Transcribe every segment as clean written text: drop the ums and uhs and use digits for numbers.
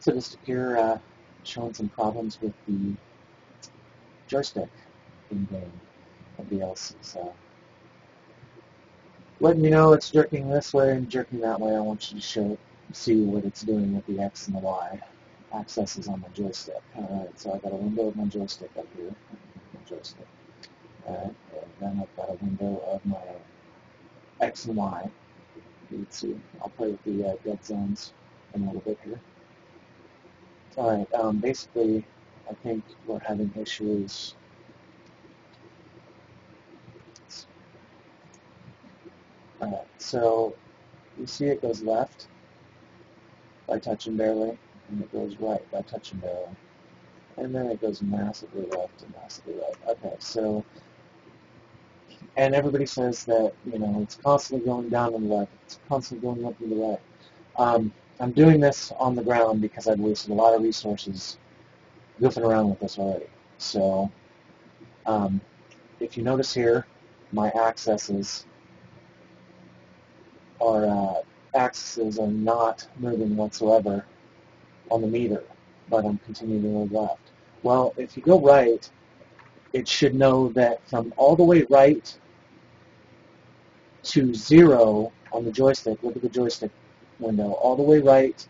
So just here showing some problems with the joystick in-game. Nobody else is letting me know it's jerking this way and jerking that way. I want you to see what it's doing with the X and the Y accesses on my joystick. Alright, so I've got a window of my joystick up here. My joystick. Alright, and then I've got a window of my X and Y. You can see. I'll play with the dead zones in a little bit here. Alright, basically, I think we're having issues. Alright, so you see it goes left by touching barely, and it goes right by touching barely. And then it goes massively left and massively right. Okay, so, and everybody says that, you know, it's constantly going down and left, it's constantly going up and to the right. I'm doing this on the ground because I've wasted a lot of resources goofing around with this already. So, if you notice here, my axes are not moving whatsoever on the meter, but I'm continuing to move left. Well, if you go right, it should know that from all the way right to 0 on the joystick, look at the joystick window, all the way right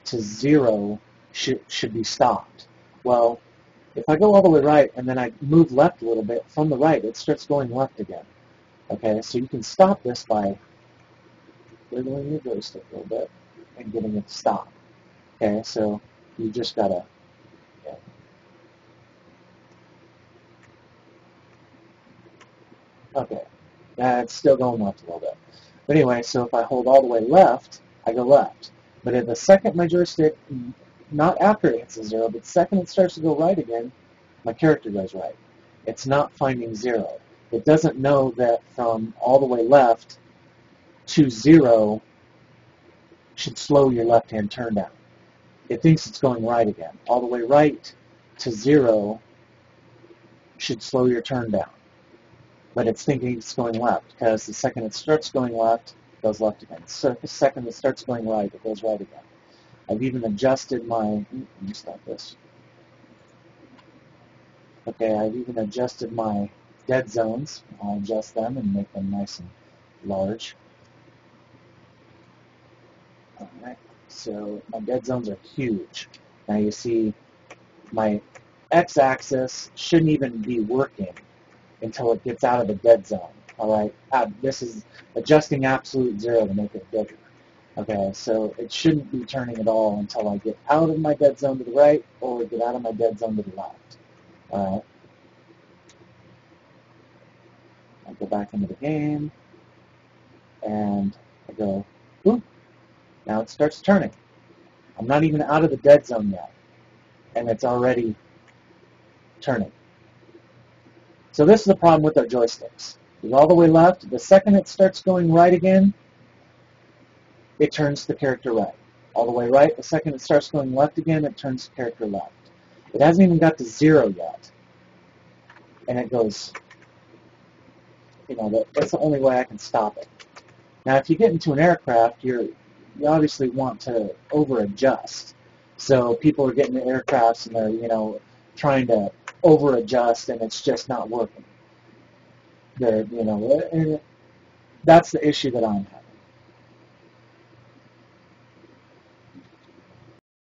to 0 should be stopped. Well, if I go all the way right and then I move left a little bit from the right, it starts going left again. Okay, so you can stop this by wiggling your joystick a little bit and getting it to stop. Okay, so you just gotta, yeah. Okay, that's still going left a little bit. But anyway, so if I hold all the way left, I go left. But at the second my joystick, not after it hits a 0, but the second it starts to go right again, my character goes right. It's not finding 0. It doesn't know that from all the way left to 0 should slow your left-hand turn down. It thinks it's going right again. All the way right to 0 should slow your turn down. But it's thinking it's going left, because the second it starts going left, it goes left again. So the second it starts going right, it goes right again. I've even adjusted my... Let me stop this. Okay, I've even adjusted my dead zones. I'll adjust them and make them nice and large. Alright, so my dead zones are huge. Now you see my x-axis shouldn't even be working until it gets out of the dead zone. Alright, this is adjusting absolute 0 to make it bigger. Okay, so it shouldn't be turning at all until I get out of my dead zone to the right or get out of my dead zone to the left. Alright. I go back into the game and I go, boop. Now it starts turning. I'm not even out of the dead zone yet, and it's already turning. So this is the problem with our joysticks. It's all the way left. The second it starts going right again, it turns the character right. All the way right. The second it starts going left again, it turns the character left. It hasn't even got to 0 yet, and it goes, you know, that's the only way I can stop it. Now, if you get into an aircraft, you obviously want to over-adjust. So people are getting the aircrafts and they're, you know, trying to over-adjust, and it's just not working. They're, you know, and that's the issue that I'm having.